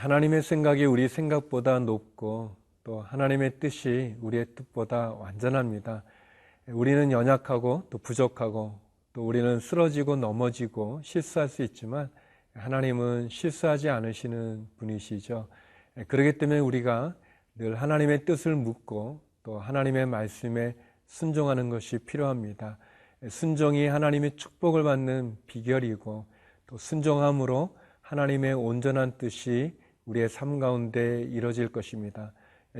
하나님의 생각이 우리 생각보다 높고 또 하나님의 뜻이 우리의 뜻보다 완전합니다. 우리는 연약하고 또 부족하고 또 우리는 쓰러지고 넘어지고 실수할 수 있지만 하나님은 실수하지 않으시는 분이시죠. 그렇기 때문에 우리가 늘 하나님의 뜻을 묻고 또 하나님의 말씀에 순종하는 것이 필요합니다. 순종이 하나님의 축복을 받는 비결이고 또 순종함으로 하나님의 온전한 뜻이 우리의 삶 가운데 이루어질 것입니다.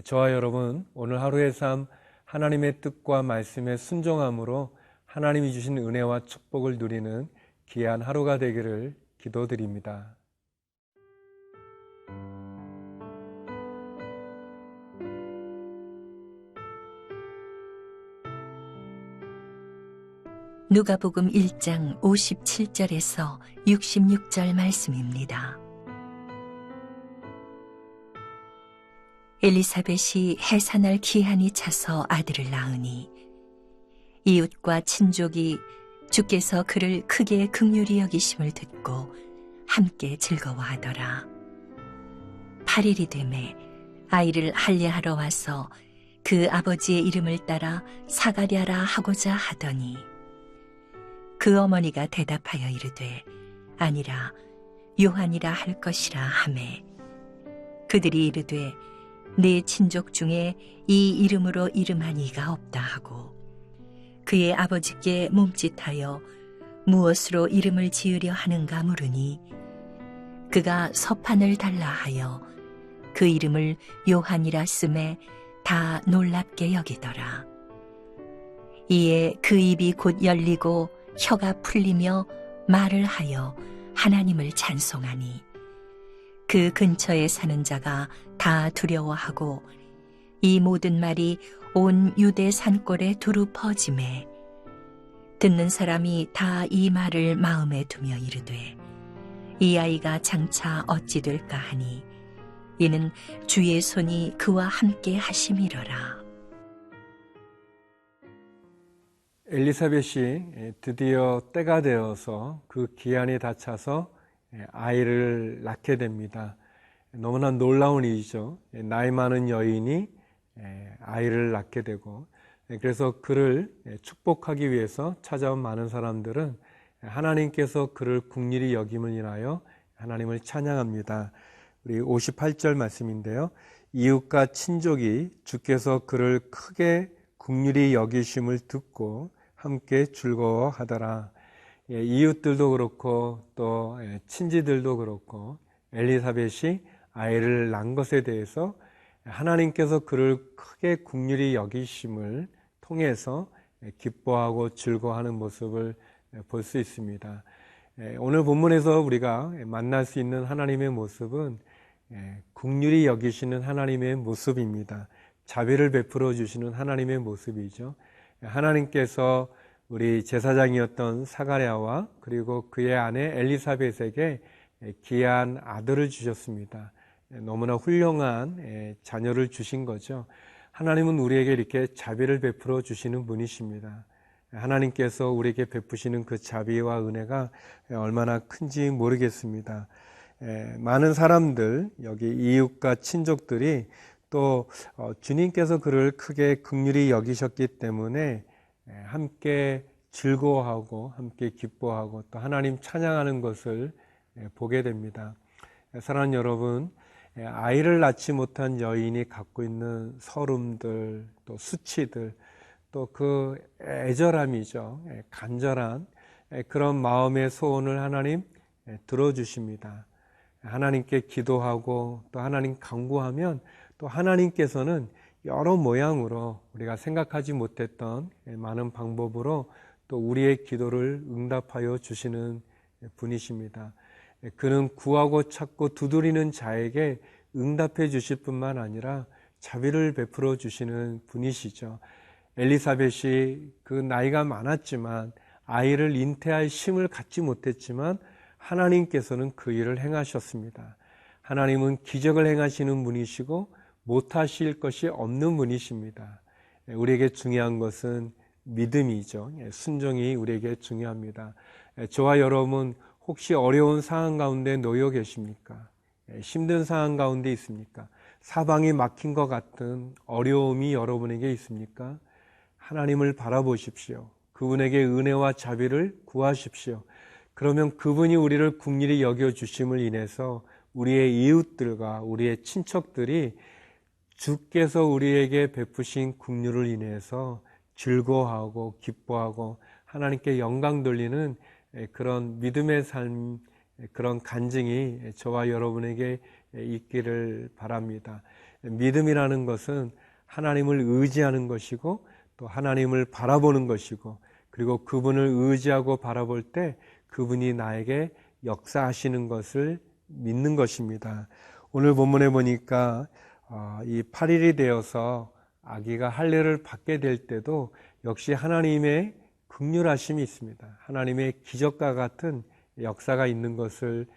저와 여러분, 오늘 하루의 삶 하나님의 뜻과 말씀에 순종함으로 하나님이 주신 은혜와 축복을 누리는 귀한 하루가 되기를 기도드립니다. 누가복음 1장 57절에서 66절 말씀입니다. 엘리사벳이 해산할 기한이 차서 아들을 낳으니 이웃과 친족이 주께서 그를 크게 긍휼히 여기심을 듣고 함께 즐거워하더라. 8일이 되매 아이를 할례하러 와서 그 아버지의 이름을 따라 사가랴라 하고자 하더니 그 어머니가 대답하여 이르되 아니라 요한이라 할 것이라 하매 그들이 이르되 내 친족 중에 이 이름으로 이름한 이가 없다 하고 그의 아버지께 몸짓하여 무엇으로 이름을 지으려 하는가 물으니 그가 서판을 달라 하여 그 이름을 요한이라 쓰매 다 놀랍게 여기더라. 이에 그 입이 곧 열리고 혀가 풀리며 말을 하여 하나님을 찬송하니 그 근처에 사는 자가 다 두려워하고 이 모든 말이 온 유대 산골에 두루 퍼지매 듣는 사람이 다 이 말을 마음에 두며 이르되 이 아이가 장차 어찌 될까 하니 이는 주의 손이 그와 함께 하심이러라. 엘리사벳이 드디어 때가 되어서 그 기한이 다 차서 아이를 낳게 됩니다. 너무나 놀라운 일이죠. 나이 많은 여인이 아이를 낳게 되고 그래서 그를 축복하기 위해서 찾아온 많은 사람들은 하나님께서 그를 긍휼히 여김을 인하여 하나님을 찬양합니다. 우리 58절 말씀인데요. 이웃과 친족이 주께서 그를 크게 긍휼히 여기심을 듣고 함께 즐거워하더라. 이웃들도 그렇고 또 친지들도 그렇고 엘리사벳이 아이를 낳은 것에 대해서 하나님께서 그를 크게 긍휼히 여기심을 통해서 기뻐하고 즐거워하는 모습을 볼 수 있습니다. 오늘 본문에서 우리가 만날 수 있는 하나님의 모습은 긍휼히 여기시는 하나님의 모습입니다. 자비를 베풀어 주시는 하나님의 모습이죠. 하나님께서 우리 제사장이었던 사가랴와 그리고 그의 아내 엘리사벳에게 귀한 아들을 주셨습니다. 너무나 훌륭한 자녀를 주신 거죠. 하나님은 우리에게 이렇게 자비를 베풀어 주시는 분이십니다. 하나님께서 우리에게 베푸시는 그 자비와 은혜가 얼마나 큰지 모르겠습니다. 많은 사람들, 여기 이웃과 친족들이 또 주님께서 그를 크게 긍휼히 여기셨기 때문에 함께 즐거워하고 함께 기뻐하고 또 하나님 찬양하는 것을 보게 됩니다. 사랑하는 여러분, 아이를 낳지 못한 여인이 갖고 있는 서름들, 또 수치들, 또 그 애절함이죠. 간절한 그런 마음의 소원을 하나님 들어주십니다. 하나님께 기도하고 또 하나님 간구하면 또 하나님께서는 여러 모양으로 우리가 생각하지 못했던 많은 방법으로 또 우리의 기도를 응답하여 주시는 분이십니다. 그는 구하고 찾고 두드리는 자에게 응답해 주실 뿐만 아니라 자비를 베풀어 주시는 분이시죠. 엘리사벳이 그 나이가 많았지만 아이를 잉태할 힘을 갖지 못했지만 하나님께서는 그 일을 행하셨습니다. 하나님은 기적을 행하시는 분이시고 못하실 것이 없는 분이십니다. 우리에게 중요한 것은 믿음이죠. 순종이 우리에게 중요합니다. 저와 여러분 혹시 어려운 상황 가운데 놓여 계십니까? 힘든 상황 가운데 있습니까? 사방이 막힌 것 같은 어려움이 여러분에게 있습니까? 하나님을 바라보십시오. 그분에게 은혜와 자비를 구하십시오. 그러면 그분이 우리를 긍휼히 여겨주심을 인해서 우리의 이웃들과 우리의 친척들이 주께서 우리에게 베푸신 긍휼을 인해서 즐거워하고 기뻐하고 하나님께 영광 돌리는 그런 믿음의 삶, 그런 간증이 저와 여러분에게 있기를 바랍니다. 믿음이라는 것은 하나님을 의지하는 것이고 또 하나님을 바라보는 것이고 그리고 그분을 의지하고 바라볼 때 그분이 나에게 역사하시는 것을 믿는 것입니다. 오늘 본문에 보니까 이 8일이 되어서 아기가 할례를 받게 될 때도 역시 하나님의 긍휼하심이 있습니다. 하나님의 기적과 같은 역사가 있는 것을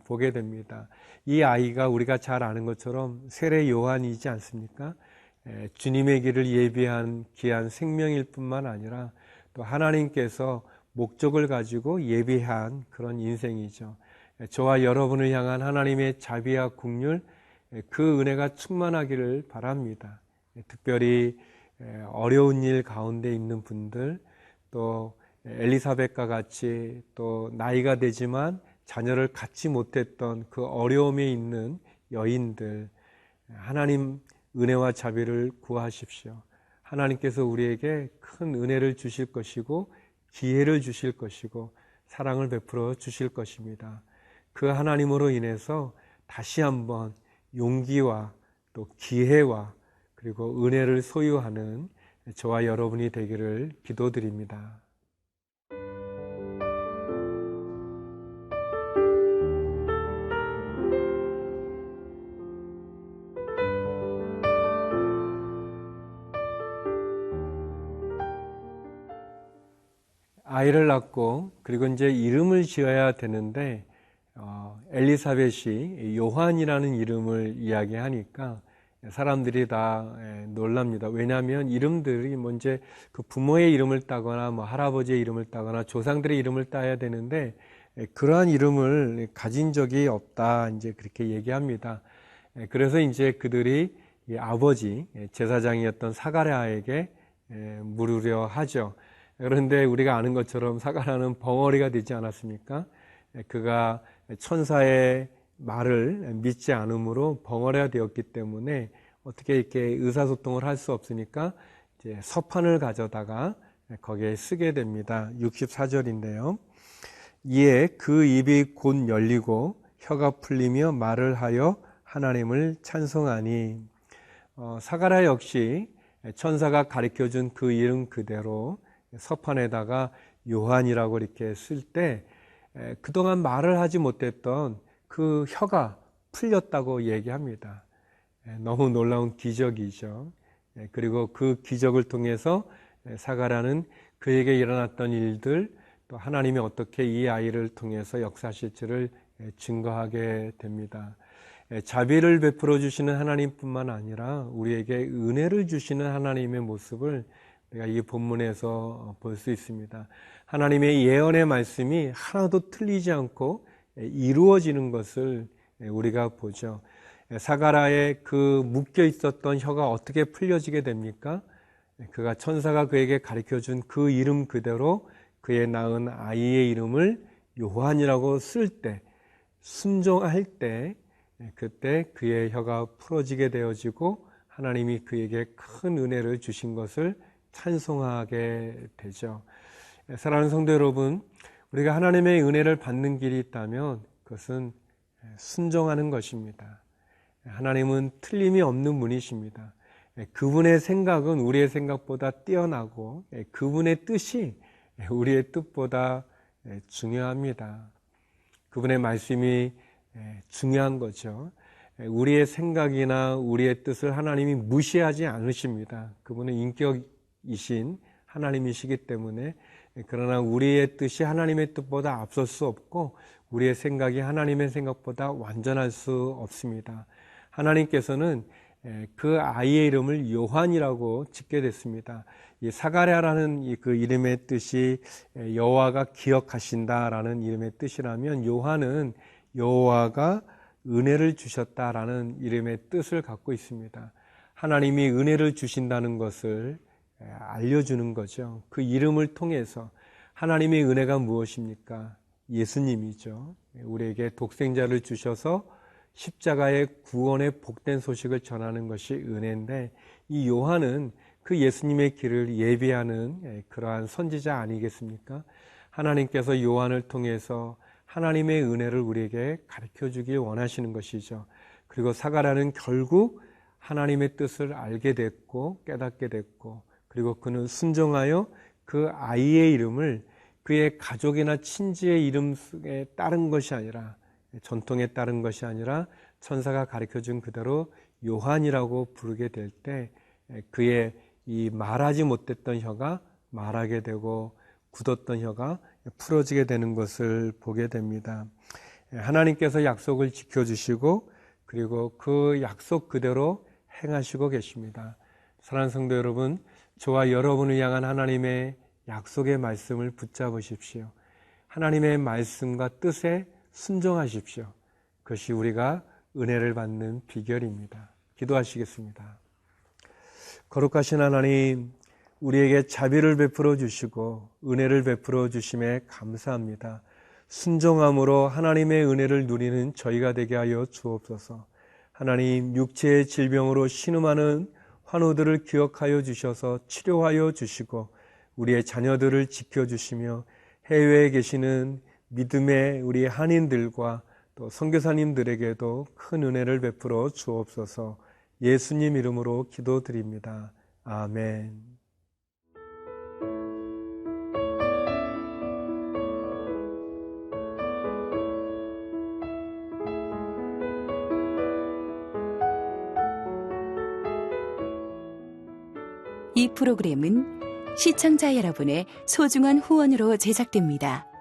보게 됩니다. 이 아이가 우리가 잘 아는 것처럼 세례 요한이지 않습니까? 주님의 길을 예비한 귀한 생명일 뿐만 아니라 또 하나님께서 목적을 가지고 예비한 그런 인생이죠. 저와 여러분을 향한 하나님의 자비와 긍휼, 그 은혜가 충만하기를 바랍니다. 특별히 어려운 일 가운데 있는 분들, 또 엘리사벳과 같이 또 나이가 되지만 자녀를 갖지 못했던 그 어려움에 있는 여인들, 하나님 은혜와 자비를 구하십시오. 하나님께서 우리에게 큰 은혜를 주실 것이고 기회를 주실 것이고 사랑을 베풀어 주실 것입니다. 그 하나님으로 인해서 다시 한번 용기와 또 기회와 그리고 은혜를 소유하는 저와 여러분이 되기를 기도드립니다. 아이를 낳고 그리고 이제 이름을 지어야 되는데 엘리사벳이 요한이라는 이름을 이야기하니까 사람들이 다 놀랍니다. 왜냐하면 이름들이 이제 그 부모의 이름을 따거나 뭐 할아버지의 이름을 따거나 조상들의 이름을 따야 되는데 그러한 이름을 가진 적이 없다 이제 그렇게 얘기합니다. 그래서 이제 그들이 아버지 제사장이었던 사가랴에게 물으려 하죠. 그런데 우리가 아는 것처럼 사가랴는 벙어리가 되지 않았습니까? 그가 천사의 말을 믿지 않으므로 벙어리가 되었기 때문에 어떻게 이렇게 의사소통을 할 수 없으니까 이제 서판을 가져다가 거기에 쓰게 됩니다. 64절인데요. 이에 그 입이 곧 열리고 혀가 풀리며 말을 하여 하나님을 찬송하니 사가랴 역시 천사가 가르쳐준 그 이름 그대로 서판에다가 요한이라고 이렇게 쓸 때 그동안 말을 하지 못했던 그 혀가 풀렸다고 얘기합니다. 너무 놀라운 기적이죠. 그리고 그 기적을 통해서 사가랴는 그에게 일어났던 일들 또 하나님이 어떻게 이 아이를 통해서 역사하실지를 증거하게 됩니다. 자비를 베풀어 주시는 하나님뿐만 아니라 우리에게 은혜를 주시는 하나님의 모습을 우리가 이 본문에서 볼 수 있습니다. 하나님의 예언의 말씀이 하나도 틀리지 않고 이루어지는 것을 우리가 보죠. 사가랴의 그 묶여 있었던 혀가 어떻게 풀려지게 됩니까? 그가 천사가 그에게 가르쳐준 그 이름 그대로 그의 낳은 아이의 이름을 요한이라고 쓸 때, 순종할 때, 그때 그의 혀가 풀어지게 되어지고 하나님이 그에게 큰 은혜를 주신 것을 찬송하게 되죠. 사랑하는 성도 여러분, 우리가 하나님의 은혜를 받는 길이 있다면 그것은 순종하는 것입니다. 하나님은 틀림이 없는 분이십니다. 그분의 생각은 우리의 생각보다 뛰어나고 그분의 뜻이 우리의 뜻보다 중요합니다. 그분의 말씀이 중요한 거죠. 우리의 생각이나 우리의 뜻을 하나님이 무시하지 않으십니다. 그분은 인격이신 하나님이시기 때문에 그러나 우리의 뜻이 하나님의 뜻보다 앞설 수 없고 우리의 생각이 하나님의 생각보다 완전할 수 없습니다. 하나님께서는 그 아이의 이름을 요한이라고 짓게 됐습니다. 이 사가랴라는 그 이름의 뜻이 여호와가 기억하신다라는 이름의 뜻이라면 요한은 여호와가 은혜를 주셨다라는 이름의 뜻을 갖고 있습니다. 하나님이 은혜를 주신다는 것을 알려주는 거죠. 그 이름을 통해서 하나님의 은혜가 무엇입니까? 예수님이죠. 우리에게 독생자를 주셔서 십자가의 구원의 복된 소식을 전하는 것이 은혜인데, 이 요한은 그 예수님의 길을 예비하는 그러한 선지자 아니겠습니까? 하나님께서 요한을 통해서 하나님의 은혜를 우리에게 가르쳐주기 원하시는 것이죠. 그리고 사가랴는 결국 하나님의 뜻을 알게 됐고 깨닫게 됐고, 그리고 그는 순종하여 그 아이의 이름을 그의 가족이나 친지의 이름에 따른 것이 아니라, 전통에 따른 것이 아니라 천사가 가르쳐준 그대로 요한이라고 부르게 될 때 그의 이 말하지 못했던 혀가 말하게 되고 굳었던 혀가 풀어지게 되는 것을 보게 됩니다. 하나님께서 약속을 지켜주시고 그리고 그 약속 그대로 행하시고 계십니다. 사랑하는 성도 여러분, 저와 여러분을 향한 하나님의 약속의 말씀을 붙잡으십시오. 하나님의 말씀과 뜻에 순종하십시오. 그것이 우리가 은혜를 받는 비결입니다. 기도하시겠습니다. 거룩하신 하나님, 우리에게 자비를 베풀어 주시고 은혜를 베풀어 주심에 감사합니다. 순종함으로 하나님의 은혜를 누리는 저희가 되게 하여 주옵소서. 하나님, 육체의 질병으로 신음하는 환우들을 기억하여 주셔서 치료하여 주시고 우리의 자녀들을 지켜주시며 해외에 계시는 믿음의 우리 한인들과 또 선교사님들에게도 큰 은혜를 베풀어 주옵소서. 예수님 이름으로 기도드립니다. 아멘. 이 프로그램은 시청자 여러분의 소중한 후원으로 제작됩니다.